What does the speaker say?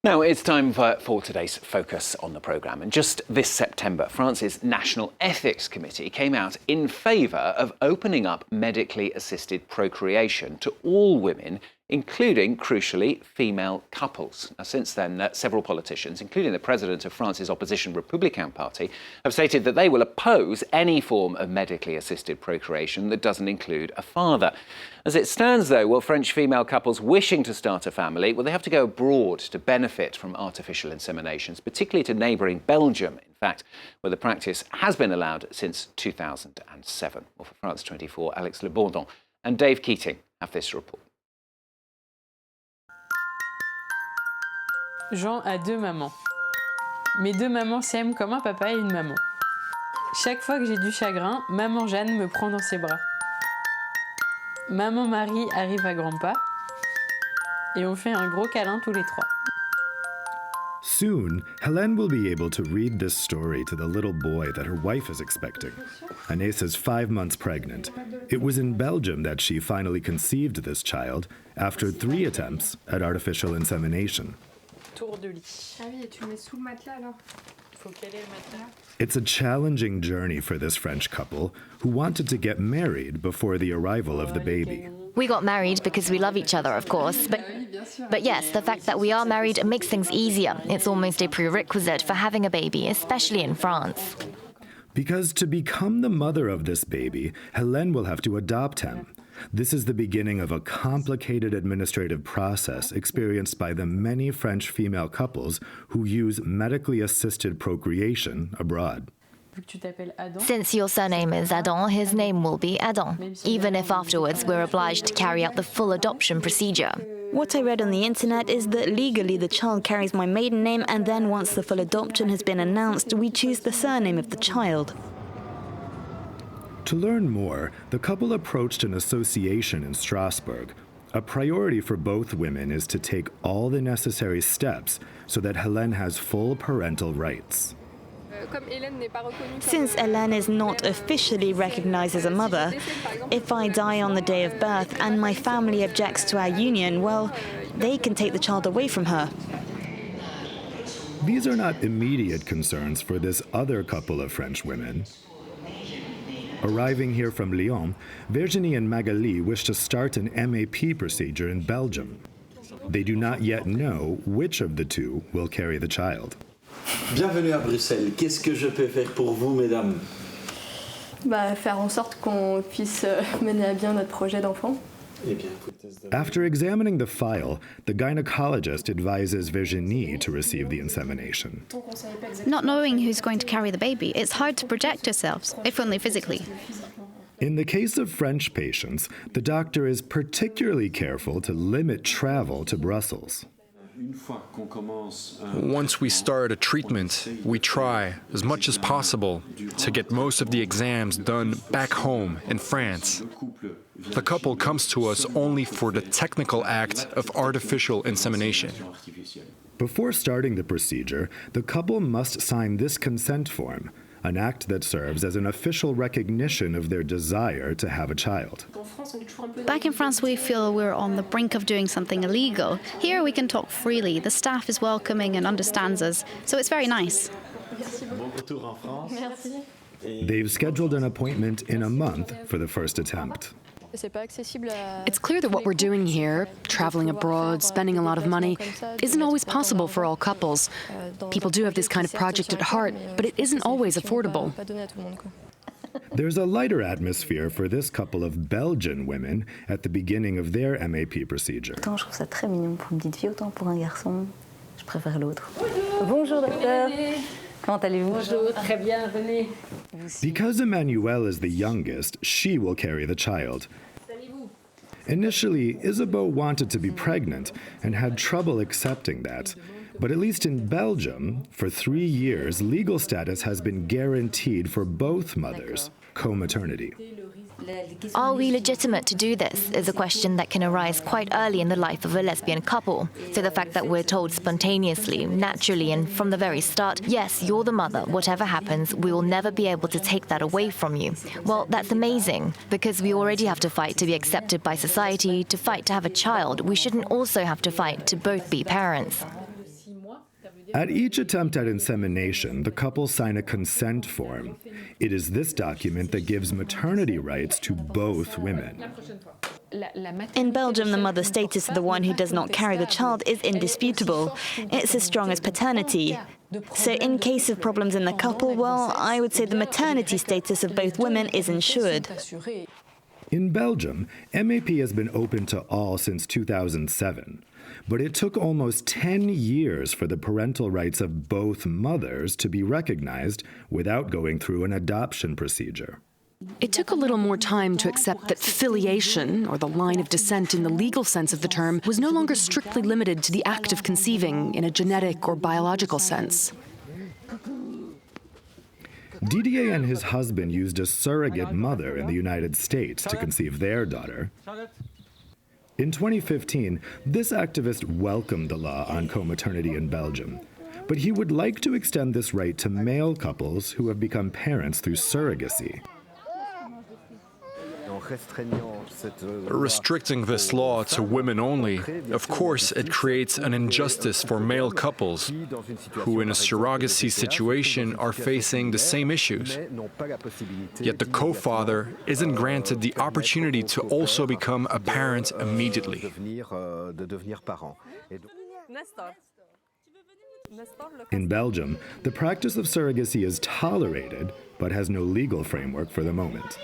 Now it's time for today's focus on the programme. And just this September, France's National Ethics Committee came out in favour of opening up medically assisted procreation to all women, including, crucially, female couples. Now, since then, several politicians, including the president of France's opposition Republican Party, have stated that they will oppose any form of medically assisted procreation that doesn't include a father. As it stands, though, well, French female couples wishing to start a family, well, they have to go abroad to benefit from artificial inseminations, particularly to neighbouring Belgium, in fact, where the practice has been allowed since 2007. Well, for France 24, Alex Le Bourdon and Dave Keating have this report. Jean a deux mamans. Mes deux mamans s'aiment comme un papa et une maman. Chaque fois que j'ai du chagrin, maman Jeanne me prend dans ses bras. Maman Marie arrive à grands pas et on fait un gros câlin tous les trois. Soon, Hélène will be able to read this story to the little boy that her wife is expecting. Agnès is 5 months pregnant. It was in Belgium that she finally conceived this child after 3 attempts at artificial insemination. Tour de lit. Ah oui, et tu le mets sous le matelas alors. Faut caler le matelas. It's a challenging journey for this French couple who wanted to get married before the arrival of the baby. We got married because we love each other, of course, but yes, the fact that we are married makes things easier. It's almost a prerequisite for having a baby, especially in France. Because to become the mother of this baby, Hélène will have to adopt him. This is the beginning of a complicated administrative process experienced by the many French female couples who use medically assisted procreation abroad. Since your surname is Adam, his name will be Adam, even if afterwards we're obliged to carry out the full adoption procedure. What I read on the internet is that legally the child carries my maiden name, and then once the full adoption has been announced, we choose the surname of the child. To learn more, the couple approached an association in Strasbourg. A priority for both women is to take all the necessary steps so that Hélène has full parental rights. Since Hélène is not officially recognized as a mother, if I die on the day of birth and my family objects to our union, well, they can take the child away from her. These are not immediate concerns for this other couple of French women. Arriving here from Lyon, Virginie and Magali wish to start an MAP procedure in Belgium. They do not yet know which of the two will carry the child. Bienvenue à Bruxelles. Qu'est-ce que je peux faire pour vous, mesdames? Faire en sorte qu'on puisse mener à bien notre projet d'enfant. After examining the file, the gynecologist advises Virginie to receive the insemination. Not knowing who's going to carry the baby, it's hard to project yourselves, if only physically. In the case of French patients, the doctor is particularly careful to limit travel to Brussels. Once we start a treatment, we try, as much as possible, to get most of the exams done back home in France. The couple comes to us only for the technical act of artificial insemination. Before starting the procedure, the couple must sign this consent form, an act that serves as an official recognition of their desire to have a child. Back in France, we feel we're on the brink of doing something illegal. Here we can talk freely. The staff is welcoming and understands us, so it's very nice. They've scheduled an appointment in a month for the first attempt. It's clear that what we're doing here, traveling abroad, spending a lot of money, isn't always possible for all couples. People do have this kind of project at heart, but it isn't always affordable. There's a lighter atmosphere for this couple of Belgian women at the beginning of their MAP procedure. Je trouve ça très mignon pour une petite fille, autant pour un garçon. Je préfère l'autre. Bonjour, docteur. Comment allez-vous? Bonjour, très bien, venez. Because Emmanuelle is the youngest, she will carry the child. Initially, Isabeau wanted to be pregnant and had trouble accepting that. But at least in Belgium, for 3 years, legal status has been guaranteed for both mothers, co-maternity. Are we legitimate to do this is a question that can arise quite early in the life of a lesbian couple. So the fact that we're told spontaneously, naturally, and from the very start, yes, you're the mother, whatever happens, we will never be able to take that away from you. Well, that's amazing, because we already have to fight to be accepted by society, to fight to have a child. We shouldn't also have to fight to both be parents. At each attempt at insemination, the couple sign a consent form. It is this document that gives maternity rights to both women. In Belgium, the mother's status of the one who does not carry the child is indisputable. It's as strong as paternity. So in case of problems in the couple, well, I would say the maternity status of both women is ensured. In Belgium, MAP has been open to all since 2007. But it took almost 10 years for the parental rights of both mothers to be recognized without going through an adoption procedure. It took a little more time to accept that filiation, or the line of descent in the legal sense of the term, was no longer strictly limited to the act of conceiving in a genetic or biological sense. Didier and his husband used a surrogate mother in the United States to conceive their daughter. In 2015, this activist welcomed the law on co-maternity in Belgium, but he would like to extend this right to male couples who have become parents through surrogacy. Restricting this law to women only, of course, it creates an injustice for male couples who in a surrogacy situation are facing the same issues. Yet the co-father isn't granted the opportunity to also become a parent immediately. In Belgium, the practice of surrogacy is tolerated, but has no legal framework for the moment.